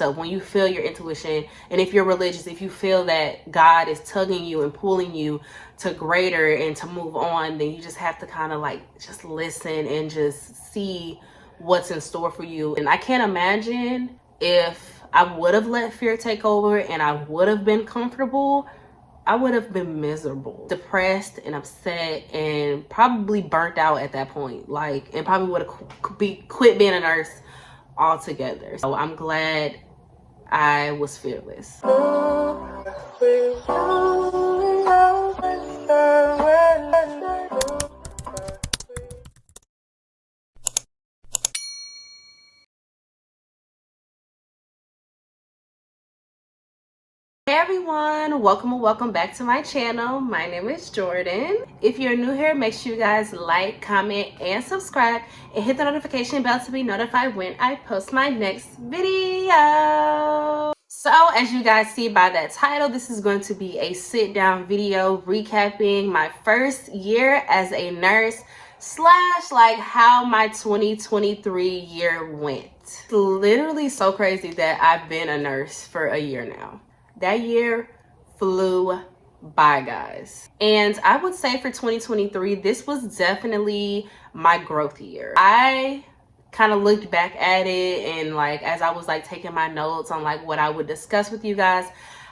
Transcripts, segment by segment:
So when you feel your intuition, and if you're religious, if you feel that God is tugging you and pulling you to greater and to move on, then you just have to kind of like just listen and just see what's in store for you. And I can't imagine if I would have let fear take over and I would have been comfortable, I would have been miserable, depressed and upset, and probably burnt out at that point. Like, and probably would have quit being a nurse altogether. So I'm glad I was fearless. Hey everyone, welcome back to my channel. My name is Jordan. If you're new here, make sure you guys like, comment, and subscribe, and hit the notification bell to be notified when I post my next video. So as you guys see by that title, this is going to be a sit down video recapping my first year as a nurse slash like how my 2023 year went. It's literally so crazy that I've been a nurse for a year now. That year flew by, guys. And I would say for 2023, this was definitely my growth year. I kind of looked back at it, and like as I was like taking my notes on like what I would discuss with you guys,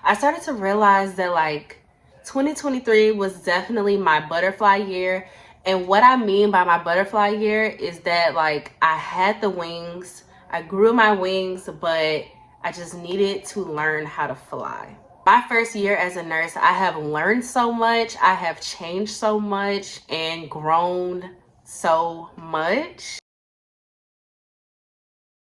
I started to realize that like 2023 was definitely my butterfly year. And what I mean by my butterfly year is that like I had the wings, I grew my wings, but I just needed to learn how to fly. My first year as a nurse, I have learned so much, I have changed so much and grown so much.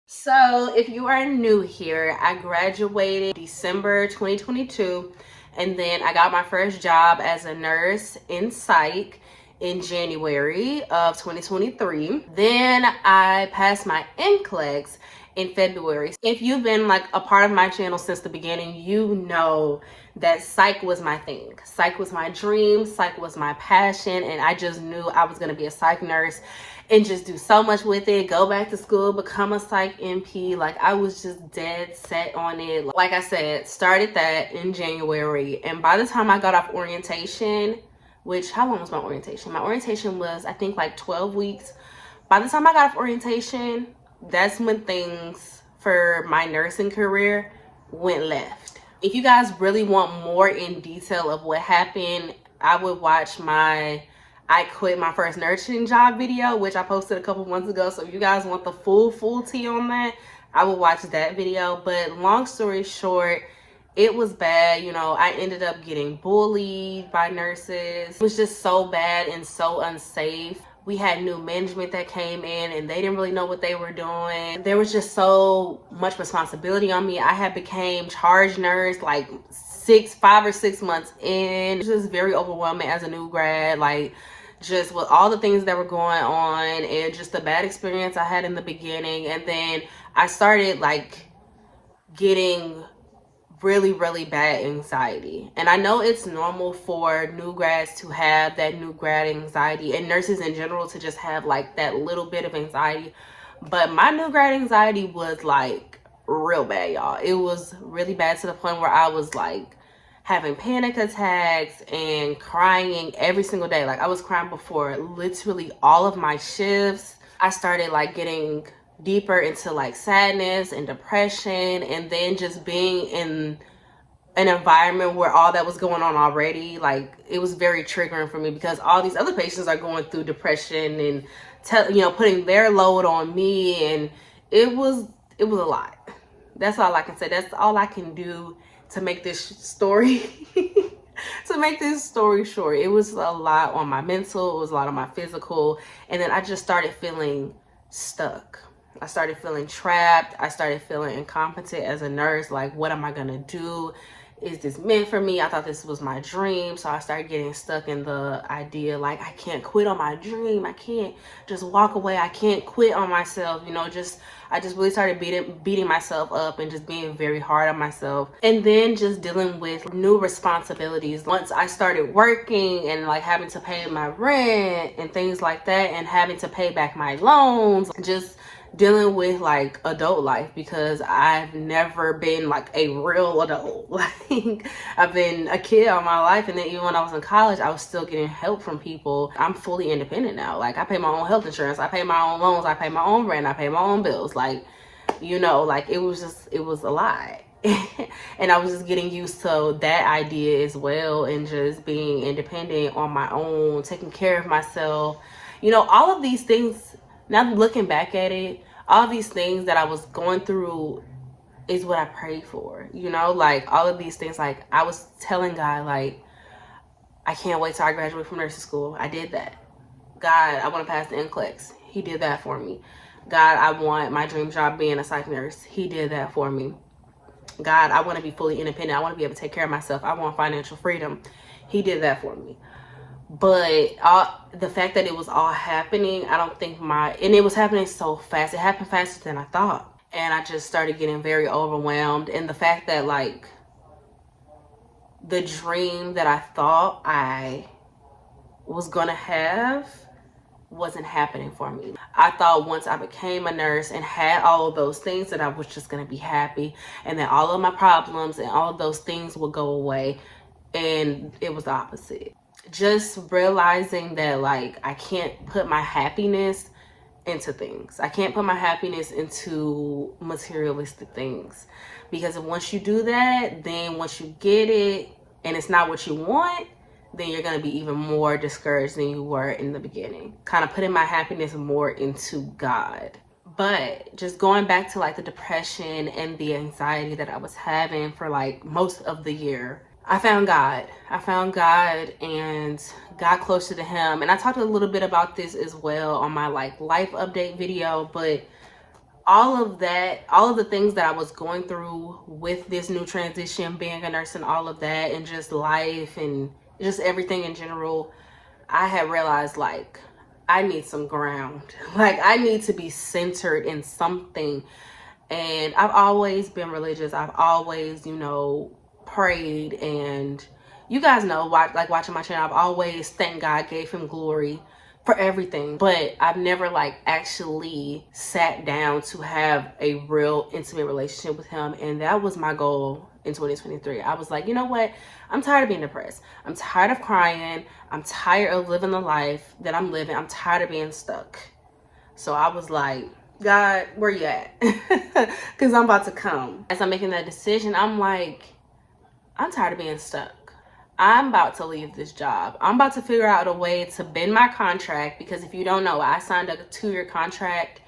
So if you are new here, I graduated December 2022, and then I got my first job as a nurse in psych in January of 2023. Then I passed my NCLEX in February. If you've been like a part of my channel since the beginning, you know that psych was my thing. Psych was my dream, psych was my passion, and I just knew I was gonna be a psych nurse and just do so much with it, go back to school, become a psych NP. Like I was just dead set on it. Like I said, started that in January, and by the time I got off orientation, which, how long was my orientation? My orientation was, I think, like 12 weeks. By the time I got off orientation, that's when things for my nursing career went left. If you guys really want more in detail of what happened, I would watch my I quit my first nursing job video, which I posted a couple months ago. So if you guys want the full tea on that, I would watch that video. But long story short, it was bad. You know, I ended up getting bullied by nurses. It was just so bad and so unsafe. We had new management that came in and they didn't really know what they were doing. There was just so much responsibility on me. I had became charge nurse like 5 or 6 months in. It was just very overwhelming as a new grad, like just with all the things that were going on and just the bad experience I had in the beginning. And then I started like getting really bad anxiety, and I know it's normal for new grads to have that new grad anxiety, and nurses in general to just have like that little bit of anxiety. But my new grad anxiety was like real bad, y'all. It was really bad to the point where I was like having panic attacks and crying every single day. Like I was crying before literally all of my shifts. I started like getting deeper into like sadness and depression, and then just being in an environment where all that was going on already, like it was very triggering for me because all these other patients are going through depression and putting their load on me, and it was a lot. That's all I can say. That's all I can do to make this story to make this story short. It was a lot on my mental, it was a lot on my physical, and then I just started feeling stuck. I started feeling trapped. I started feeling incompetent as a nurse. Like, what am I gonna do? Is this meant for me? I thought this was my dream. So I started getting stuck in the idea like I can't quit on my dream. I can't just walk away. I can't quit on myself. I just really started beating myself up and just being very hard on myself. And then just dealing with new responsibilities. Once I started working and like having to pay my rent and things like that, and having to pay back my loans, just dealing with like adult life, because I've never been like a real adult. Like, I've been a kid all my life, and then even when I was in college, I was still getting help from people. I'm fully independent now. Like, I pay my own health insurance, I pay my own loans, I pay my own rent, I pay my own bills. Like, you know, like it was a lot. And I was just getting used to that idea as well, and just being independent on my own, taking care of myself, you know, all of these things. Now looking back at it, all these things that I was going through is what I prayed for, you know, like all of these things. Like, I was telling God, like, I can't wait till I graduate from nursing school. I did that. God, I want to pass the NCLEX. He did that for me. God, I want my dream job being a psych nurse. He did that for me. God, I want to be fully independent. I want to be able to take care of myself. I want financial freedom. He did that for me. But the fact that it was all happening, I don't think and it was happening so fast. It happened faster than I thought. And I just started getting very overwhelmed. And the fact that, like, the dream that I thought I was going to have wasn't happening for me. I thought once I became a nurse and had all of those things, that I was just going to be happy, and that all of my problems and all of those things would go away. And it was the opposite. Just realizing that, like, I can't put my happiness into things. I can't put my happiness into materialistic things, because once you do that, then once you get it and it's not what you want, then you're going to be even more discouraged than you were in the beginning. Kind of putting my happiness more into God. But just going back to like the depression and the anxiety that I was having for like most of the year, I found God. I found God and got closer to him. And I talked a little bit about this as well on my like life update video, but all of that, all of the things that I was going through with this new transition, being a nurse and all of that, and just life and just everything in general, I had realized, like, I need some ground. Like, I need to be centered in something. And I've always been religious. I've always, you know, prayed. And you guys know, like watching my channel, I've always thanked God, gave him glory for everything. But I've never like actually sat down to have a real intimate relationship with him. And that was my goal in 2023. I was like, you know what? I'm tired of being depressed. I'm tired of crying. I'm tired of living the life that I'm living. I'm tired of being stuck. So I was like, God, where you at? Because I'm about to come. As I'm making that decision, I'm like, I'm tired of being stuck. I'm about to leave this job. I'm about to figure out a way to bend my contract, because if you don't know, I signed a 2-year contract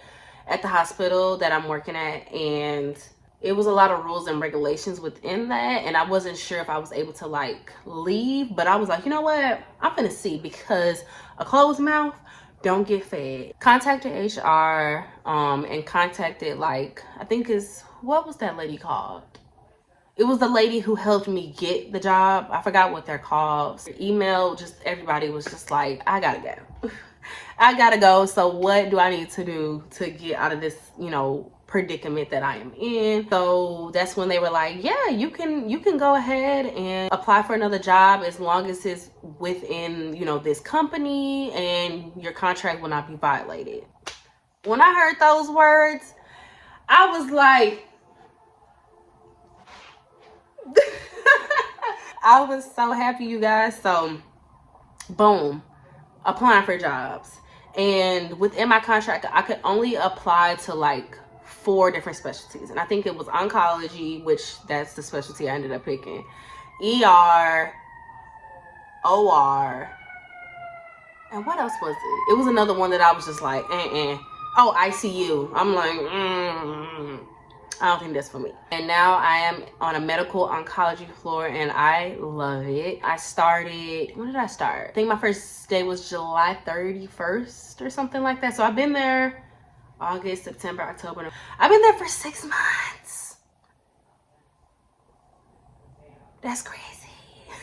at the hospital that I'm working at, and it was a lot of rules and regulations within that, and I wasn't sure if I was able to like leave. But I was like, you know what, I'm gonna see, because a closed mouth don't get fed. Contacted HR and contacted, like, I think what was that lady called? It was the lady who helped me get the job. I forgot what they're called. Email, just everybody was just like, I gotta go. I gotta go. So what do I need to do to get out of this, you know, predicament that I am in? So that's when they were like, yeah, you can go ahead and apply for another job as long as it's within, you know, this company, and your contract will not be violated. When I heard those words, I was like, I was so happy, you guys. So boom, applying for jobs. And within my contract, I could only apply to like 4 different specialties. And I think it was oncology, which that's the specialty I ended up picking, ER, OR, and what else was it? It was another one that I was just like, oh, ICU. I'm like, I don't think that's for me. And now I am on a medical oncology floor, and I love it. I started, when did I start? I think my first day was July 31st or something like that. So I've been there August, September, October. I've been there for 6 months. That's crazy.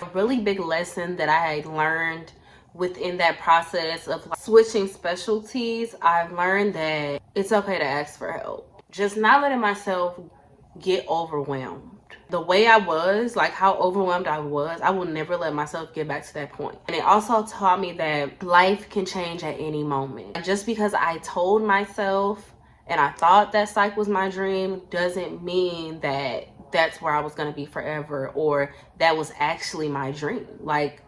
A really big lesson that I had learned within that process of like switching specialties, I've learned that it's okay to ask for help. Just not letting myself get overwhelmed. The way I was, like how overwhelmed I was, I will never let myself get back to that point. And it also taught me that life can change at any moment. Just because I told myself and I thought that psych was my dream, doesn't mean that that's where I was going to be forever, or that was actually my dream. Like,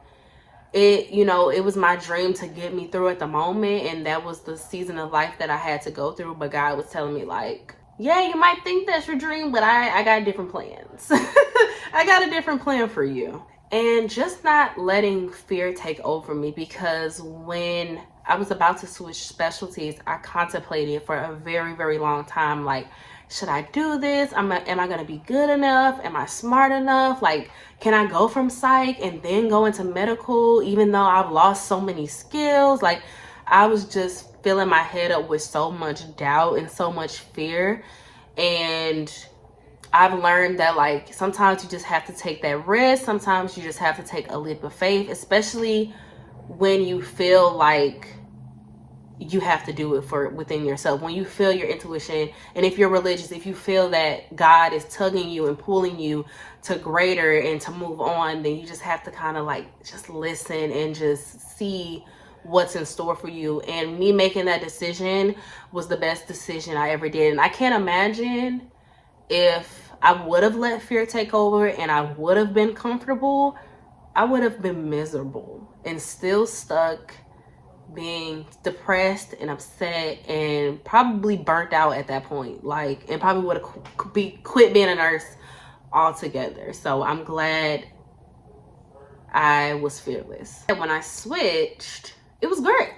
it, you know, it was my dream to get me through at the moment, and that was the season of life that I had to go through. But God was telling me, like, yeah, you might think that's your dream, but I got different plans. I got a different plan for you. And just not letting fear take over me, because when I was about to switch specialties, I contemplated for a very, very long time, like, should I do this? Am I going to be good enough? Am I smart enough? Like, can I go from psych and then go into medical, even though I've lost so many skills? Like, I was just filling my head up with so much doubt and so much fear. And I've learned that, like, sometimes you just have to take that risk. Sometimes you just have to take a leap of faith, especially when you feel like you have to do it for within yourself. When you feel your intuition, and if you're religious, if you feel that God is tugging you and pulling you to greater and to move on, then you just have to kind of like just listen and just see what's in store for you. And me making that decision was the best decision I ever did. And I can't imagine if I would have let fear take over and I would have been comfortable, I would have been miserable and still stuck, being depressed and upset, and probably burnt out at that point. Like, and probably would have quit being a nurse altogether. So I'm glad I was fearless. When I switched, it was great.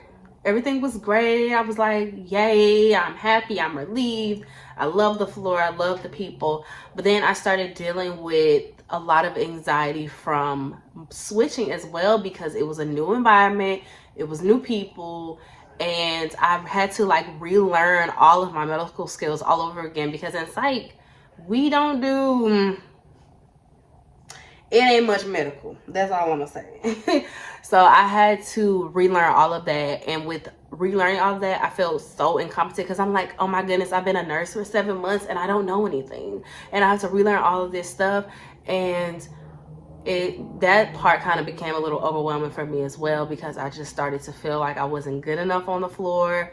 Everything was great. I was like, yay, I'm happy, I'm relieved. I love the floor, I love the people. But then I started dealing with a lot of anxiety from switching as well, because it was a new environment, it was new people, and I had to like relearn all of my medical skills all over again, because in psych, we don't do, it ain't much medical. That's all I'm gonna say. So I had to relearn all of that. And with relearning all of that, I felt so incompetent, because I'm like, oh my goodness, I've been a nurse for 7 months and I don't know anything. And I have to relearn all of this stuff. And that part kind of became a little overwhelming for me as well, because I just started to feel like I wasn't good enough on the floor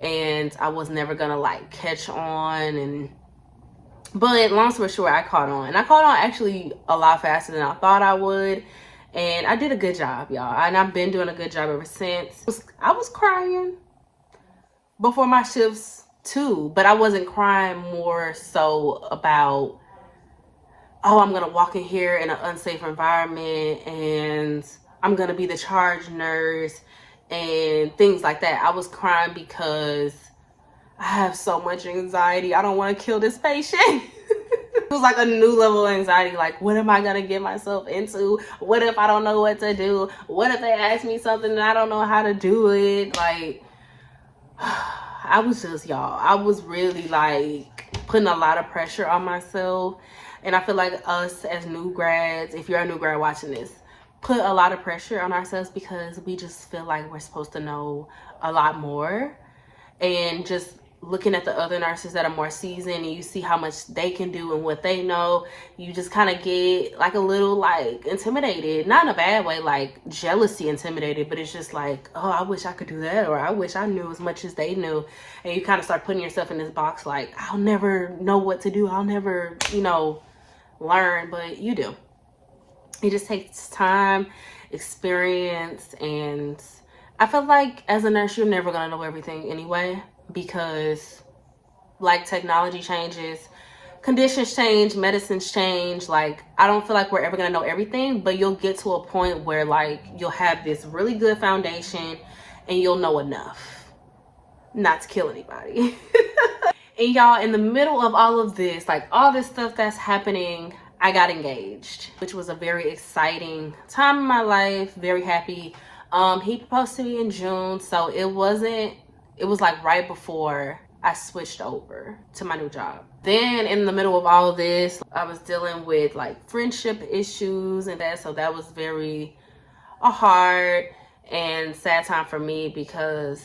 and I was never gonna like catch on. But long story short, I caught on, and I caught on actually a lot faster than I thought I would. And I did a good job, y'all. And I've been doing a good job ever since. I was crying before my shifts too, but I wasn't crying more so about, oh, I'm going to walk in here in an unsafe environment and I'm going to be the charge nurse and things like that. I was crying because I have so much anxiety. I don't want to kill this patient. It was like a new level of anxiety. Like, what am I going to get myself into? What if I don't know what to do? What if they ask me something and I don't know how to do it? Like, I was just, y'all, I was really like putting a lot of pressure on myself. And I feel like us as new grads, if you're a new grad watching this, put a lot of pressure on ourselves because we just feel like we're supposed to know a lot more. And just looking at the other nurses that are more seasoned and you see how much they can do and what they know, you just kind of get like a little like intimidated. Not in a bad way, like jealousy intimidated, but it's just like, oh, I wish I could do that, or I wish I knew as much as they knew. And you kind of start putting yourself in this box like, I'll never know what to do, I'll never, you know, learn. But you do. It just takes time, experience, and I feel like as a nurse, you're never gonna know everything anyway, because like technology changes, conditions change, medicines change. Like, I don't feel like we're ever gonna know everything, but you'll get to a point where like you'll have this really good foundation and you'll know enough not to kill anybody. And y'all, in the middle of all of this, like all this stuff that's happening, I got engaged, which was a very exciting time in my life. Very happy. He proposed to me in June, so it was like right before I switched over to my new job. Then in the middle of all of this, I was dealing with like friendship issues and that, so that was very a hard and sad time for me, because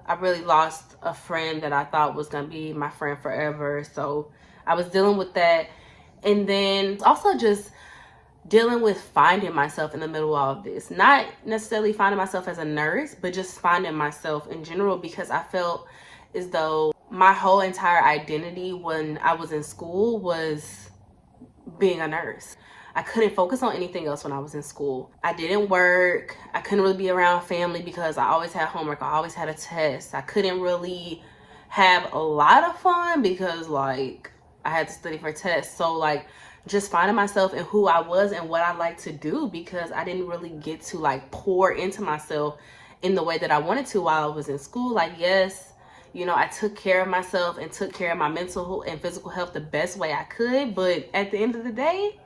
I really lost a friend that I thought was gonna be my friend forever. So I was dealing with that. And then also just dealing with finding myself in the middle of all of this. Not necessarily finding myself as a nurse, but just finding myself in general, because I felt as though my whole entire identity when I was in school was being a nurse. I couldn't focus on anything else when I was in school. I didn't work. I couldn't really be around family because I always had homework. I always had a test. I couldn't really have a lot of fun because like I had to study for tests. So like just finding myself and who I was and what I like to do, because I didn't really get to like pour into myself in the way that I wanted to while I was in school. Like, yes, you know, I took care of myself and took care of my mental and physical health the best way I could. But at the end of the day,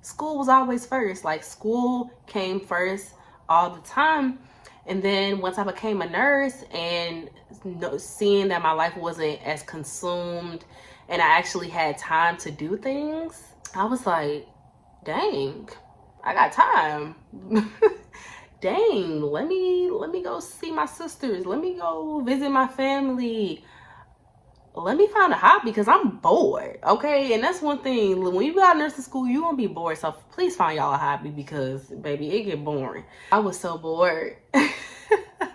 school was always first. Like, school came first all the time. And then once I became a nurse and seeing that my life wasn't as consumed and I actually had time to do things, I was like, dang, I got time. Dang, let me go see my sisters. Let me go visit my family. Let me find a hobby because I'm bored, okay? And that's one thing. When you got nursing school, you're going to be bored. So please find y'all a hobby because, baby, it get boring. I was so bored.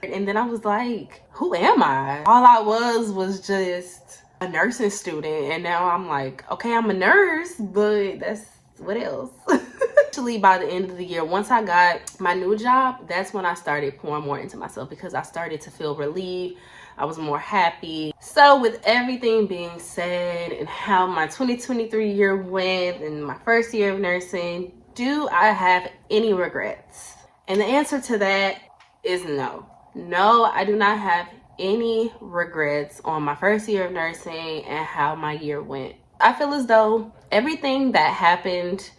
And then I was like, who am I? All I was just a nursing student. And now I'm like, okay, I'm a nurse, but that's what else? Actually, by the end of the year, once I got my new job, that's when I started pouring more into myself because I started to feel relieved. I was more happy. So with everything being said and how my 2023 year went and my first year of nursing, do I have any regrets? And the answer to that is no. No, I do not have any regrets on my first year of nursing and how my year went. I feel as though everything that happened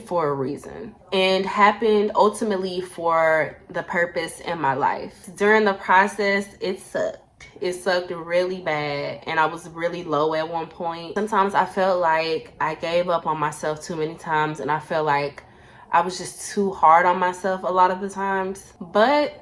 for a reason and happened ultimately for the purpose in my life. During the process, it sucked. It sucked really bad and I was really low at one point. Sometimes I felt like I gave up on myself too many times and I felt like I was just too hard on myself a lot of the times. But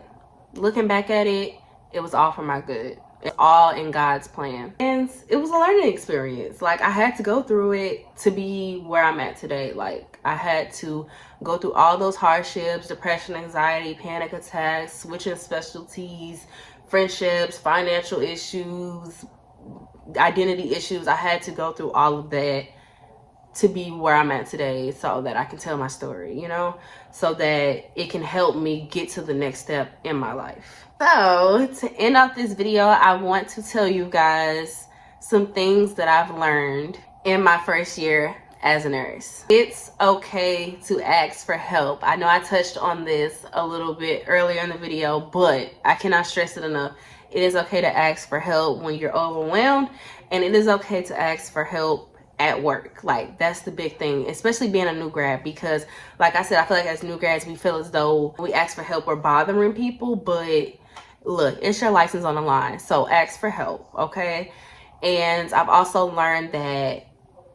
looking back at it, it was all for my good. It's all in God's plan. And it was a learning experience. Like, I had to go through it to be where I'm at today. Like, I had to go through all those hardships, depression, anxiety, panic attacks, switching specialties, friendships, financial issues, identity issues. I had to go through all of that to be where I'm at today so that I can tell my story, you know, so that it can help me get to the next step in my life. So to end off this video, I want to tell you guys some things that I've learned in my first year as a nurse. It's okay to ask for help. I know I touched on this a little bit earlier in the video, but I cannot stress it enough. It is okay to ask for help when you're overwhelmed, and it is okay to ask for help at work. Like, that's the big thing, especially being a new grad, because like I said, I feel like as new grads we feel as though we ask for help, we're bothering people, but look, it's your license on the line, so ask for help, okay? And I've also learned that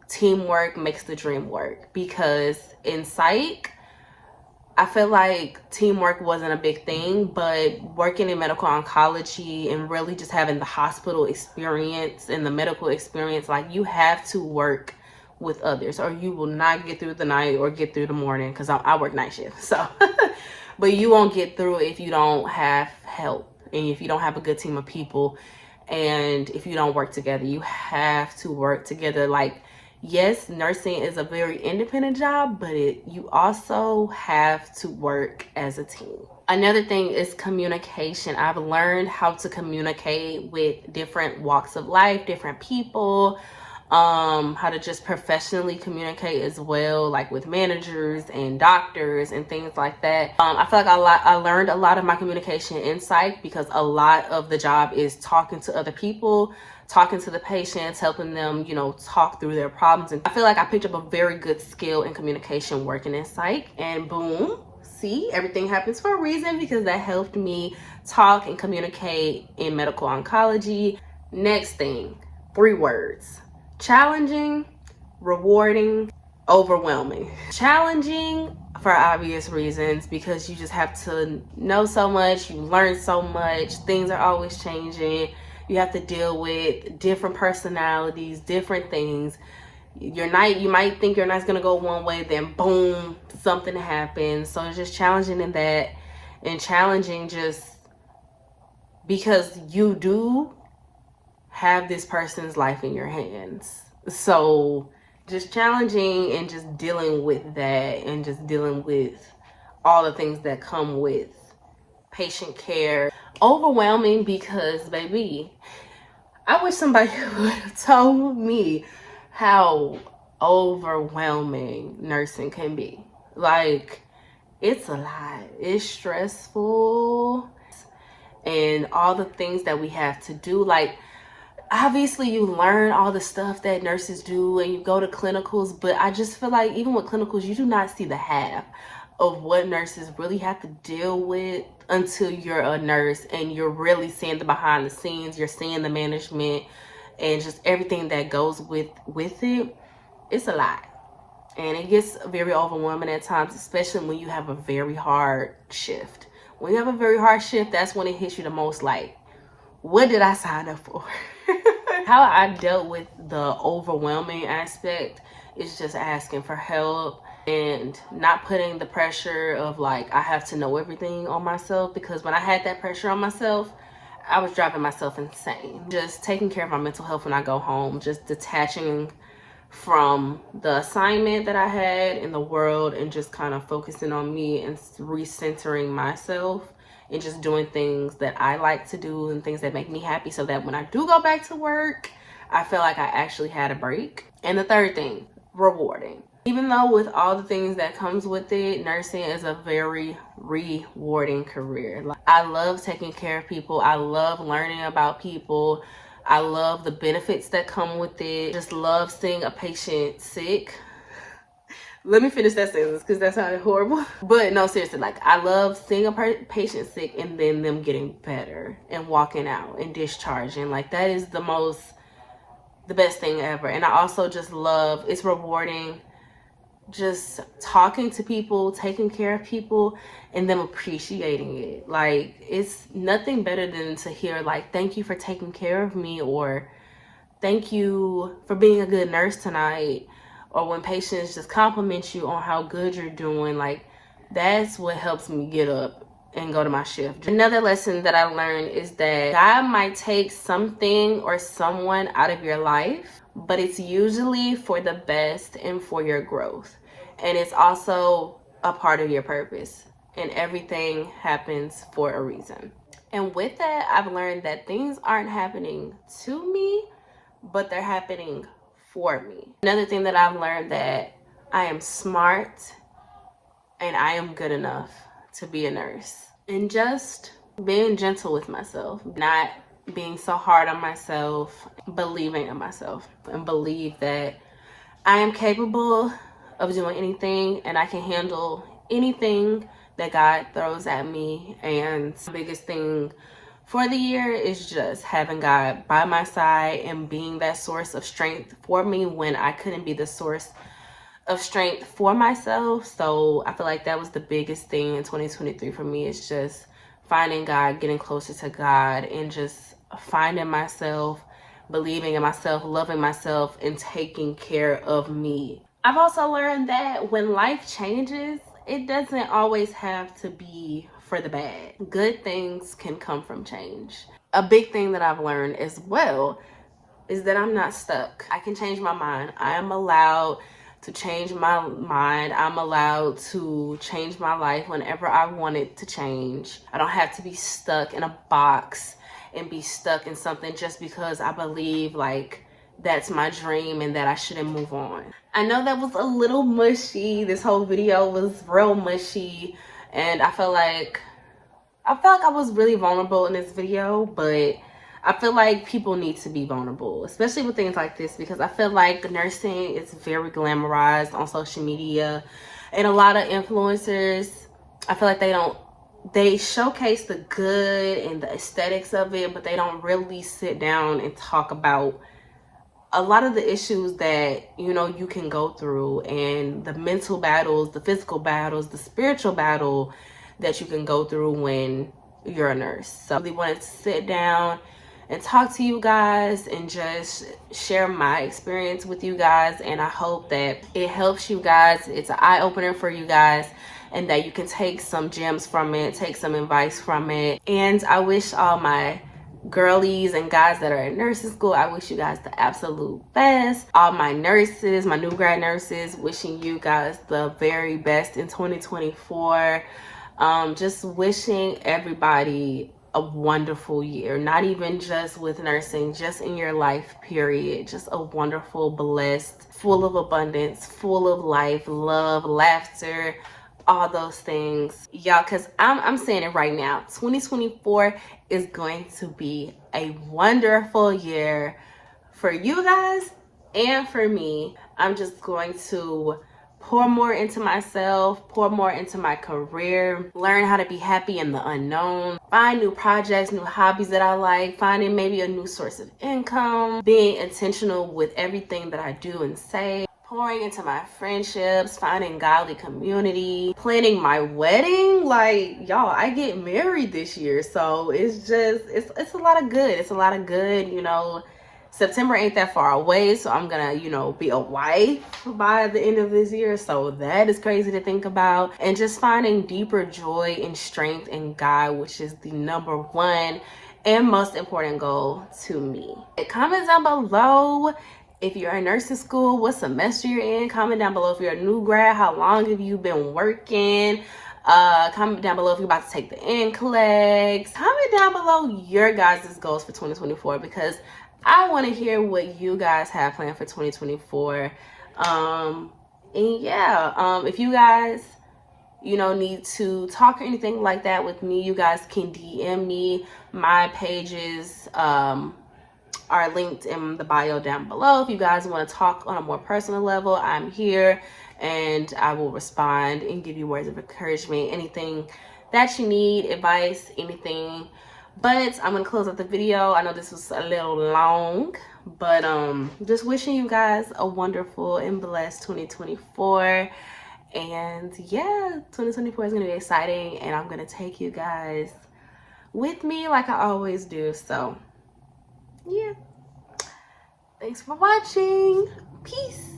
teamwork makes the dream work, because in psych I feel like teamwork wasn't a big thing, but working in medical oncology and really just having the hospital experience and the medical experience, like, you have to work with others or you will not get through the night or get through the morning, because I work night shift, so but you won't get through it if you don't have help and if you don't have a good team of people and if you don't work together. You have to work together. Like, yes, nursing is a very independent job, but you also have to work as a team. Another thing is communication. I've learned how to communicate with different walks of life, different people, how to just professionally communicate as well, like with managers and doctors and things like that. I feel like I learned a lot of my communication in psych because a lot of the job is talking to other people, talking to the patients, helping them, you know, talk through their problems. And I feel like I picked up a very good skill in communication working in psych, and boom, see, everything happens for a reason, because that helped me talk and communicate in medical oncology. Next thing, 3 words: challenging, rewarding, overwhelming. Challenging for obvious reasons, because you just have to know so much, you learn so much, things are always changing. You have to deal with different personalities, different things. You might think your night's gonna go one way, then boom, something happens. So it's just challenging in that, and challenging just because you do have this person's life in your hands. So just challenging and just dealing with that, and just dealing with all the things that come with patient care. Overwhelming because, baby, I wish somebody would have told me how overwhelming nursing can be. Like, it's a lot. It's stressful, and all the things that we have to do. Like, obviously you learn all the stuff that nurses do and you go to clinicals, but I just feel like even with clinicals, you do not see the half of what nurses really have to deal with until you're a nurse and you're really seeing the behind the scenes. You're seeing the management and just everything that goes with it. It's a lot, and it gets very overwhelming at times, especially when you have a very hard shift. When you have a very hard shift, that's when it hits you the most. Like, what did I sign up for? How I dealt with the overwhelming aspect is just asking for help and not putting the pressure of like I have to know everything on myself, because when I had that pressure on myself, I was driving myself insane. Just taking care of my mental health when I go home, just detaching from the assignment that I had in the world and just kind of focusing on me and recentering myself and just doing things that I like to do and things that make me happy, so that when I do go back to work, I feel like I actually had a break. And the third thing, rewarding. Even though with all the things that comes with it, nursing is a very rewarding career. Like, I love taking care of people. I love learning about people. I love the benefits that come with it. Just love seeing a patient sick. Let me finish that sentence because that sounded horrible. But no, seriously, like, I love seeing a patient sick and then them getting better and walking out and discharging. Like, that is the best thing ever. And I also just love, it's rewarding just talking to people, taking care of people, and them appreciating it. Like, it's nothing better than to hear like, thank you for taking care of me, or thank you for being a good nurse tonight, or when patients just compliment you on how good you're doing. Like, that's what helps me get up and go to my shift. Another lesson that I learned is that God might take something or someone out of your life, but it's usually for the best and for your growth. And it's also a part of your purpose. And everything happens for a reason. And with that, I've learned that things aren't happening to me, but they're happening for me. Another thing that I've learned, that I am smart and I am good enough to be a nurse. And just being gentle with myself, not being so hard on myself, believing in myself, and believe that I am capable of doing anything and I can handle anything that God throws at me. And the biggest thing for the year is just having God by my side and being that source of strength for me when I couldn't be the source of strength for myself. So I feel like that was the biggest thing in 2023 for me, is just finding God, getting closer to God, and just finding myself, believing in myself, loving myself, and taking care of me. I've also learned that when life changes, it doesn't always have to be for the bad. Good things can come from change. A big thing that I've learned as well is that I'm not stuck. I can change my mind. I am allowed to change my mind. I'm allowed to change my life whenever I want it to change. I don't have to be stuck in a box and be stuck in something just because I believe like that's my dream and that I shouldn't move on. I know that was a little mushy. This whole video was real mushy, and I felt like I was really vulnerable in this video, but I feel like people need to be vulnerable, especially with things like this, because I feel like nursing is very glamorized on social media, and a lot of influencers, I feel like they showcase the good and the aesthetics of it, but they don't really sit down and talk about a lot of the issues that, you know, you can go through, and the mental battles, the physical battles, the spiritual battle that you can go through when you're a nurse. So I really wanted to sit down and talk to you guys and just share my experience with you guys, and I hope that it helps you guys. It's an eye-opener for you guys, and that you can take some gems from it, take some advice from it. And I wish all my girlies and guys that are in nursing school, I wish you guys the absolute best. All my nurses, my new grad nurses, wishing you guys the very best in 2024. Just wishing everybody a wonderful year, not even just with nursing, just in your life, period. Just a wonderful, blessed, full of abundance, full of life, love, laughter, all those things, y'all, because I'm saying it right now, 2024 is going to be a wonderful year for you guys and for me. I'm just going to pour more into myself, pour more into my career, learn how to be happy in the unknown, find new projects, new hobbies that I like, finding maybe a new source of income, being intentional with everything that I do and say, pouring into my friendships, finding godly community, planning my wedding. Like, y'all, I get married this year, so it's a lot of good. It's a lot of good, you know. September ain't that far away, so I'm gonna, you know, be a wife by the end of this year. So that is crazy to think about. And just finding deeper joy and strength in God, which is the number one and most important goal to me. Comment down below if you're in nursing school, what semester you're in. Comment down below if you're a new grad, how long have you been working. Comment down below if you're about to take the NCLEX. Comment down below your guys' goals for 2024, because I want to hear what you guys have planned for 2024. And yeah, if you guys, you know, need to talk or anything like that with me, you guys can DM me. My pages are linked in the bio down below. If you guys want to talk on a more personal level, I'm here and I will respond and give you words of encouragement, anything that you need, advice, anything. But I'm gonna close out the video. I know this was a little long, but just wishing you guys a wonderful and blessed 2024. And yeah, 2024 is gonna be exciting, and I'm gonna take you guys with me like I always do. So yeah, thanks for watching. Peace.